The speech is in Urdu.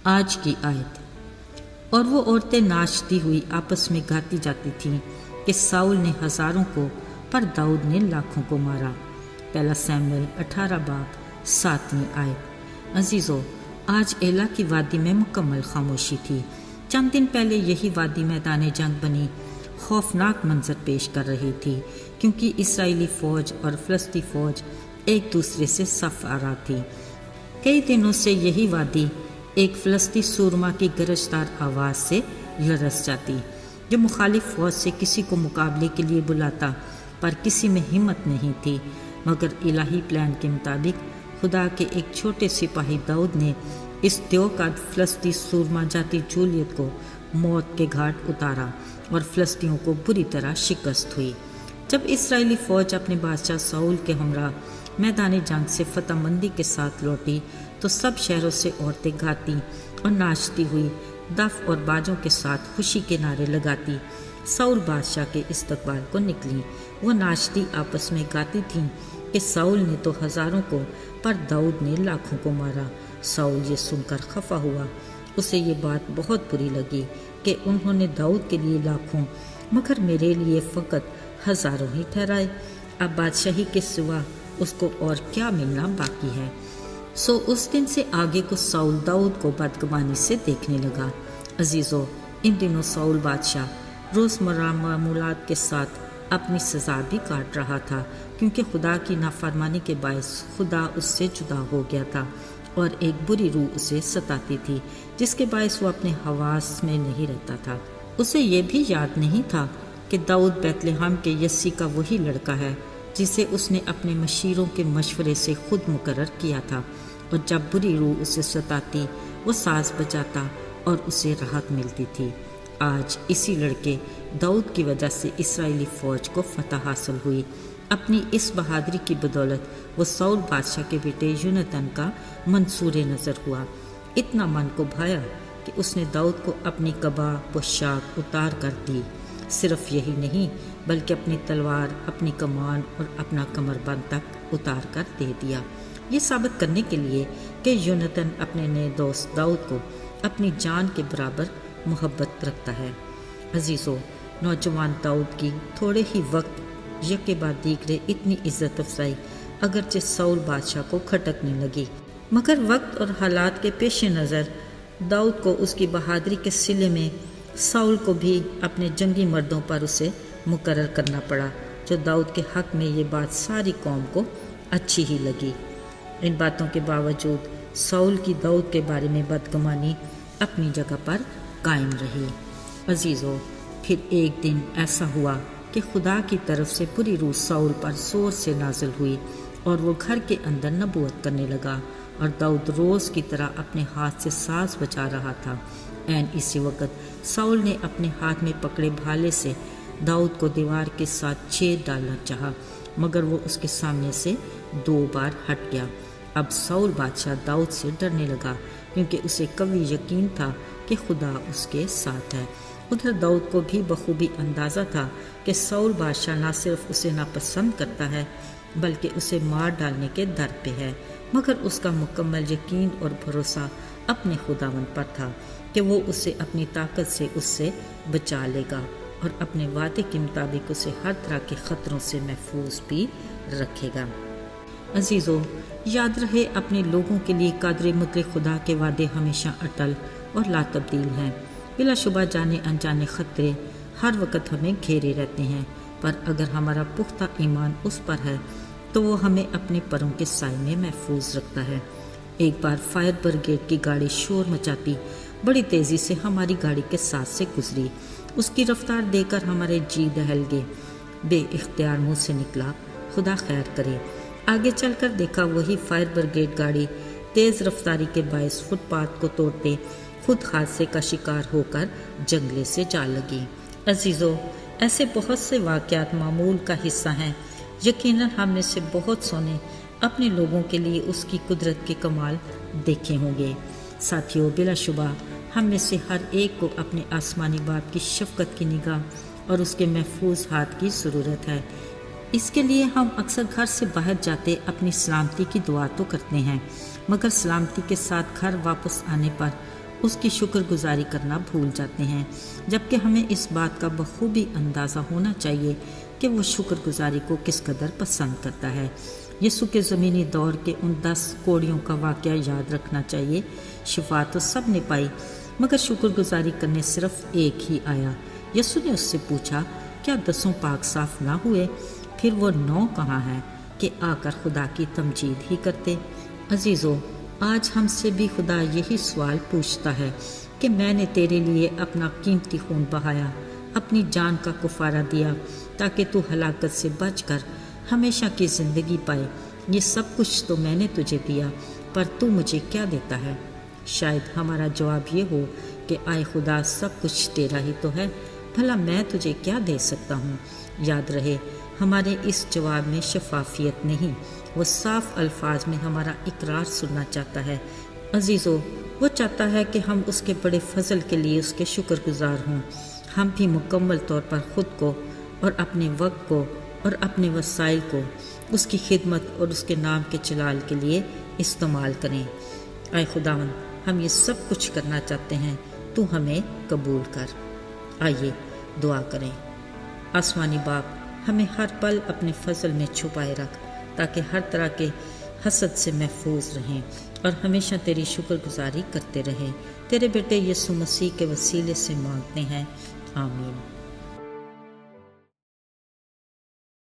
آج کی آیت۔ اور وہ عورتیں ناچتی ہوئی آپس میں گاتی جاتی تھیں کہ ساؤل نے ہزاروں کو پر داؤد نے لاکھوں کو مارا۔ پہلا سیموئیل 18 باب 7ویں آیت۔ عزیزو، آج ایلا کی وادی میں مکمل خاموشی تھی۔ چند دن پہلے یہی وادی میدان جنگ بنی خوفناک منظر پیش کر رہی تھی، کیونکہ اسرائیلی فوج اور فلسطینی فوج ایک دوسرے سے صف آرا تھی۔ کئی دنوں سے یہی وادی ایک فلسطینی سورما کی گرجدار آواز سے لرز جاتی، جو مخالف فوج سے کسی کو مقابلے کے لیے بلاتا، پر کسی میں ہمت نہیں تھی۔ مگر الہی پلان کے مطابق خدا کے ایک چھوٹے سپاہی داؤد نے اس دیو کا فلسطینی سورما جاتی جولیت کو موت کے گھاٹ اتارا اور فلسطینیوں کو بری طرح شکست ہوئی۔ جب اسرائیلی فوج اپنے بادشاہ ساؤل کے ہمراہ میدان جنگ سے فتح مندی کے ساتھ لوٹی تو سب شہروں سے عورتیں گاتی اور ناچتی ہوئی دف اور باجوں کے ساتھ خوشی کے نعرے لگاتی ساؤل بادشاہ کے استقبال کو نکلیں۔ وہ ناچتی آپس میں گاتی تھیں کہ ساؤل نے تو ہزاروں کو پر داؤد نے لاکھوں کو مارا۔ ساؤل یہ سن کر خفا ہوا، اسے یہ بات بہت بری لگی کہ انہوں نے داؤد کے لیے لاکھوں مگر میرے لیے فقط ہزاروں ہی ٹھہرائے۔ اب بادشاہی کے سوا اس کو اور کیا ملنا باقی ہے؟ سو اس دن سے آگے کو ساؤل داؤد کو بدگمانی سے دیکھنے لگا۔ عزیزو، ان دنوں ساؤل بادشاہ روزمرہ معمولات کے ساتھ اپنی سزا بھی کاٹ رہا تھا، کیونکہ خدا کی نافرمانی کے باعث خدا اس سے جدا ہو گیا تھا اور ایک بری روح اسے ستاتی تھی، جس کے باعث وہ اپنے حواس میں نہیں رہتا تھا۔ اسے یہ بھی یاد نہیں تھا کہ داؤد بیت لحم کے یسی کا وہی لڑکا ہے جسے اس نے اپنے مشیروں کے مشورے سے خود مقرر کیا تھا، اور جب بری روح اسے ستاتی وہ ساز بجاتا اور اسے راحت ملتی تھی۔ آج اسی لڑکے داؤد کی وجہ سے اسرائیلی فوج کو فتح حاصل ہوئی۔ اپنی اس بہادری کی بدولت وہ ساؤل بادشاہ کے بیٹے یونتن کا منصور نظر ہوا۔ اتنا من کو بھایا کہ اس نے داؤد کو اپنی قبا پوشاک اتار کر دی۔ صرف یہی نہیں بلکہ اپنی تلوار، اپنی کمان اور اپنا کمر بند تک اتار کر دے دیا، یہ ثابت کرنے کے لیے کہ یونتن اپنے نئے دوست داؤد کو اپنی جان کے برابر محبت رکھتا ہے۔ عزیزو، نوجوان داؤد کی تھوڑے ہی وقت یکے بعد دیگرے اتنی عزت افزائی اگرچہ ساؤل بادشاہ کو کھٹکنے لگی، مگر وقت اور حالات کے پیش نظر داؤد کو اس کی بہادری کے صلے میں ساؤل کو بھی اپنے جنگی مردوں پر اسے مقرر کرنا پڑا، جو داؤد کے حق میں یہ بات ساری قوم کو اچھی ہی لگی۔ ان باتوں کے باوجود ساؤل کی داؤد کے بارے میں بدگمانی اپنی جگہ پر قائم رہی۔ عزیزو، پھر ایک دن ایسا ہوا کہ خدا کی طرف سے پوری روح ساؤل پر زور سے نازل ہوئی اور وہ گھر کے اندر نبوت کرنے لگا، اور داؤد روز کی طرح اپنے ہاتھ سے ساز بجا رہا تھا۔ عین اسی وقت ساؤل نے اپنے ہاتھ میں پکڑے بھالے سے داؤد کو دیوار کے ساتھ چیر ڈالنا چاہا، مگر وہ اس کے سامنے سے 2 بار ہٹ گیا۔ اب ساؤل بادشاہ داؤد سے ڈرنے لگا، کیونکہ اسے قوی یقین تھا کہ خدا اس کے ساتھ ہے۔ ادھر داؤد کو بھی بخوبی اندازہ تھا کہ ساؤل بادشاہ نہ صرف اسے ناپسند کرتا ہے بلکہ اسے مار ڈالنے کے در پہ ہے، مگر اس کا مکمل یقین اور بھروسہ اپنے خداوند پر تھا کہ وہ اسے اپنی طاقت سے اس سے بچا لے گا اور اپنے وعدے کے مطابق اسے ہر طرح کے خطروں سے محفوظ بھی رکھے گا۔ عزیزو، یاد رہے اپنے لوگوں کے لیے قادر مطلق خدا کے وعدے ہمیشہ اٹل اور لا تبدیل ہیں۔ بلا شبہ جانے انجانے خطرے ہر وقت ہمیں گھیرے رہتے ہیں، پر اگر ہمارا پختہ ایمان اس پر ہے تو وہ ہمیں اپنے پروں کے سائے میں محفوظ رکھتا ہے۔ ایک بار فائر بریگیڈ کی گاڑی شور مچاتی بڑی تیزی سے ہماری گاڑی کے ساتھ سے گزری۔ اس کی رفتار دیکھ کر ہمارے جی دہل گئے۔ بے اختیار منہ سے نکلا، خدا خیر کرے۔ آگے چل کر دیکھا وہی فائر بریگیڈ گاڑی تیز رفتاری کے باعث فٹ پاتھ کو توڑتے خود حادثے کا شکار ہو کر جنگلے سے جا لگی۔ عزیزو، ایسے بہت سے واقعات معمول کا حصہ ہیں۔ یقیناً ہم میں سے بہت سو نے اپنے لوگوں کے لیے اس کی قدرت کے کمال دیکھے ہوں گے۔ ساتھیو، بلا شبہ ہم میں سے ہر ایک کو اپنے آسمانی باپ کی شفقت کی نگاہ اور اس کے محفوظ ہاتھ کی ضرورت ہے۔ اس کے لیے ہم اکثر گھر سے باہر جاتے اپنی سلامتی کی دعا تو کرتے ہیں، مگر سلامتی کے ساتھ گھر واپس آنے پر اس کی شکر گزاری کرنا بھول جاتے ہیں، جبکہ ہمیں اس بات کا بخوبی اندازہ ہونا چاہیے کہ وہ شکر گزاری کو کس قدر پسند کرتا ہے۔ یسوع کے زمینی دور کے ان 10 کوڑیوں کا واقعہ یاد رکھنا چاہیے۔ شفا تو سب نے پائی، مگر شکر گزاری کرنے صرف ایک ہی آیا۔ یسوع نے اس سے پوچھا، کیا 10 پاک صاف نہ ہوئے؟ پھر وہ 9 کہاں ہیں کہ آ کر خدا کی تمجید ہی کرتے؟ عزیزو، آج ہم سے بھی خدا یہی سوال پوچھتا ہے کہ میں نے تیرے لیے اپنا قیمتی خون بہایا، اپنی جان کا کفارہ دیا تاکہ تو ہلاکت سے بچ کر ہمیشہ کی زندگی پائے۔ یہ سب کچھ تو میں نے تجھے دیا، پر تو مجھے کیا دیتا ہے؟ شاید ہمارا جواب یہ ہو کہ آئے خدا، سب کچھ تیرا ہی تو ہے، بھلا میں تجھے کیا دے سکتا ہوں؟ یاد رہے، ہمارے اس جواب میں شفافیت نہیں، وہ صاف الفاظ میں ہمارا اقرار سننا چاہتا ہے۔ عزیزو، وہ چاہتا ہے کہ ہم اس کے بڑے فضل کے لیے اس کے شکر گزار ہوں۔ ہم بھی مکمل طور پر خود کو اور اپنے وقت کو اور اپنے وسائل کو اس کی خدمت اور اس کے نام کے جلال کے لیے استعمال کریں۔ اے خداوند، ہم یہ سب کچھ کرنا چاہتے ہیں، تو ہمیں قبول کر۔ آئیے دعا کریں۔ آسمانی باپ، ہمیں ہر پل اپنے فضل میں چھپائے رکھ تاکہ ہر طرح کے حسد سے محفوظ رہیں اور ہمیشہ تیری شکر گزاری کرتے رہیں۔ تیرے بیٹے یسوع مسیح کے وسیلے سے مانگتے ہیں، آمین۔